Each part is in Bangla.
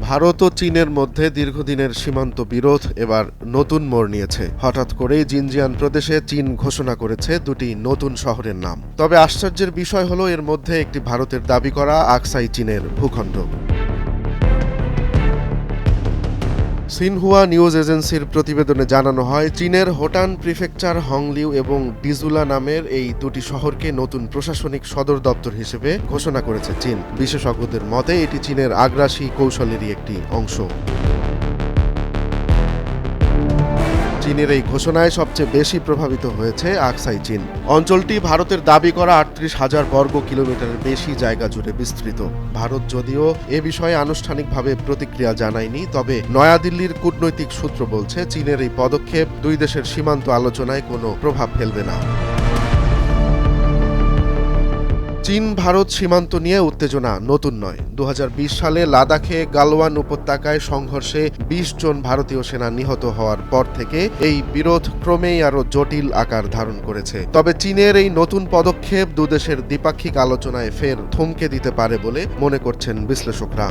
ভারত ও চীনের মধ্যে দীর্ঘদিনের সীমান্ত বিরোধ এবার নতুন মোড় নিয়েছে। হঠাৎ করেই জিনজিয়াং প্রদেশে চীন ঘোষণা করেছে দুটি নতুন শহরের নাম। তবে আশ্চর্যের বিষয় হলো এর মধ্যে একটি ভারতের দাবি করা আকসাই চীনের ভূখণ্ড। সিনহুয়া নিউজ এজেন্সির প্রতিবেদনে জানানো হয়, চীনের হোটান প্রিফেকচার হংলিউ এবং ডিজুলা নামের এই দুটি শহরকে নতুন প্রশাসনিক সদর দপ্তর হিসেবে ঘোষণা করেছে চীন। বিশেষজ্ঞদের মতে এটি চীনের আগ্রাসী কৌশলেরই একটি অংশ। চীনের এই ঘোষণায় সবচেয়ে বেশি প্রভাবিত হয়েছে আকসাই চীন। অঞ্চলটি ভারতের দাবি করা ৩৮,০০০ বর্গ কিলোমিটারের বেশি জায়গা জুড়ে বিস্তৃত। ভারত যদিও এ বিষয়ে আনুষ্ঠানিকভাবে প্রতিক্রিয়া জানায়নি, তবে নয়াদিল্লির কূটনৈতিক সূত্র বলছে চীনের এই পদক্ষেপ দুই দেশের সীমান্ত আলোচনায় কোনো প্রভাব ফেলবে না। চীন ভারত সীমান্ত নিয়ে উত্তেজনা নতুন নয়। ২০২০ সালে লাদাখে গালওয়ান উপত্যকায় সংঘর্ষে ২০ জন ভারতীয় সেনা নিহত হওয়ার পর থেকে এই বিরোধ ক্রমেই আরও জটিল আকার ধারণ করেছে। তবে চীনের এই নতুন পদক্ষেপ দুদেশের দ্বিপাক্ষিক আলোচনায় ফের থমকে দিতে পারে বলে মনে করছেন বিশ্লেষকরা।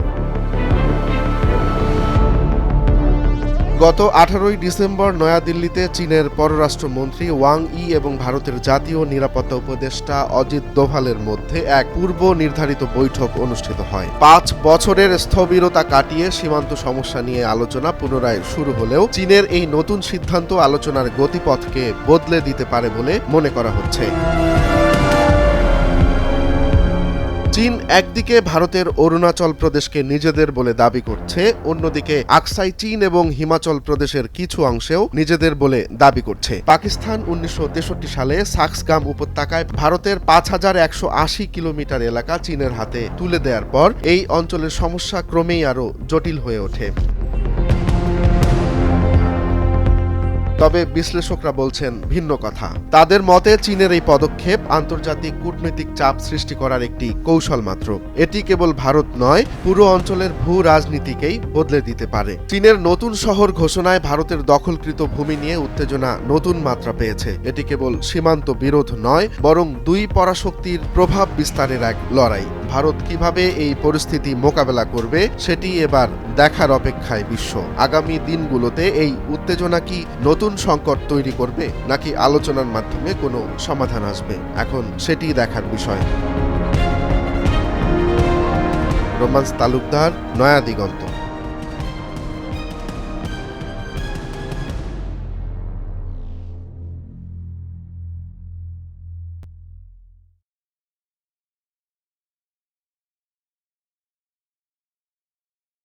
গত ১৮ই ডিসেম্বর নয়াদিল্লিতে চীনের পররাষ্ট্রমন্ত্রী ওয়াং ই এবং ভারতের জাতীয় নিরাপত্তা উপদেষ্টা অজিত দোভালের মধ্যে এক পূর্ব নির্ধারিত বৈঠক অনুষ্ঠিত হয়। ৫ বছরের স্থবিরতা কাটিয়ে সীমান্ত সমস্যা নিয়ে আলোচনা পুনরায় শুরু হলেও চীনের এই নতুন সিদ্ধান্ত আলোচনার গতিপথকে বদলে দিতে পারে বলে মনে করা হচ্ছে। চীন একদিকে ভারতের অরুণাচল প্রদেশকে নিজেদের বলে দাবি করছে, অন্যদিকে আকসাই চীন এবং হিমাচল প্রদেশের কিছু অংশেও নিজেদের বলে দাবি করছে। পাকিস্তান ১৯৬৩ সালে সাক্সগাম উপত্যকায় ভারতের ৫,১৮০ কিলোমিটার এলাকা চীনের হাতে তুলে দেওয়ার পর এই অঞ্চলের সমস্যা ক্রমেই আরও জটিল হয়ে ওঠে। তবে বিশ্লেষকরা বলছেন ভিন্ন কথা। তাদের মতে চীনের এই পদক্ষেপ আন্তর্জাতিক কূটনৈতিক চাপ সৃষ্টি করার একটি কৌশল মাত্র। এটি কেবল ভারত নয়, পুরো অঞ্চলের ভূ রাজনীতিকেই বদলে দিতে পারে। চীনের নতুন শহর ঘোষণায় ভারতের দখলকৃত ভূমি নিয়ে উত্তেজনা নতুন মাত্রা পেয়েছে। এটি কেবল সীমান্ত বিরোধ নয়, বরং দুই পরাশক্তির প্রভাব বিস্তারের এক লড়াই। ভারত কিভাবে এই পরিস্থিতি মোকাবেলা করবে সেটি এবার দেখার অপেক্ষায় বিশ্ব। আগামী দিনগুলোতে এই উত্তেজনা কি নতুন সংকট তৈরি করবে, নাকি আলোচনার মাধ্যমে কোনো সমাধান আসবে, এখন সেটি দেখার বিষয়। রোমান্স তালুকদার, নয়া দিগন্ত।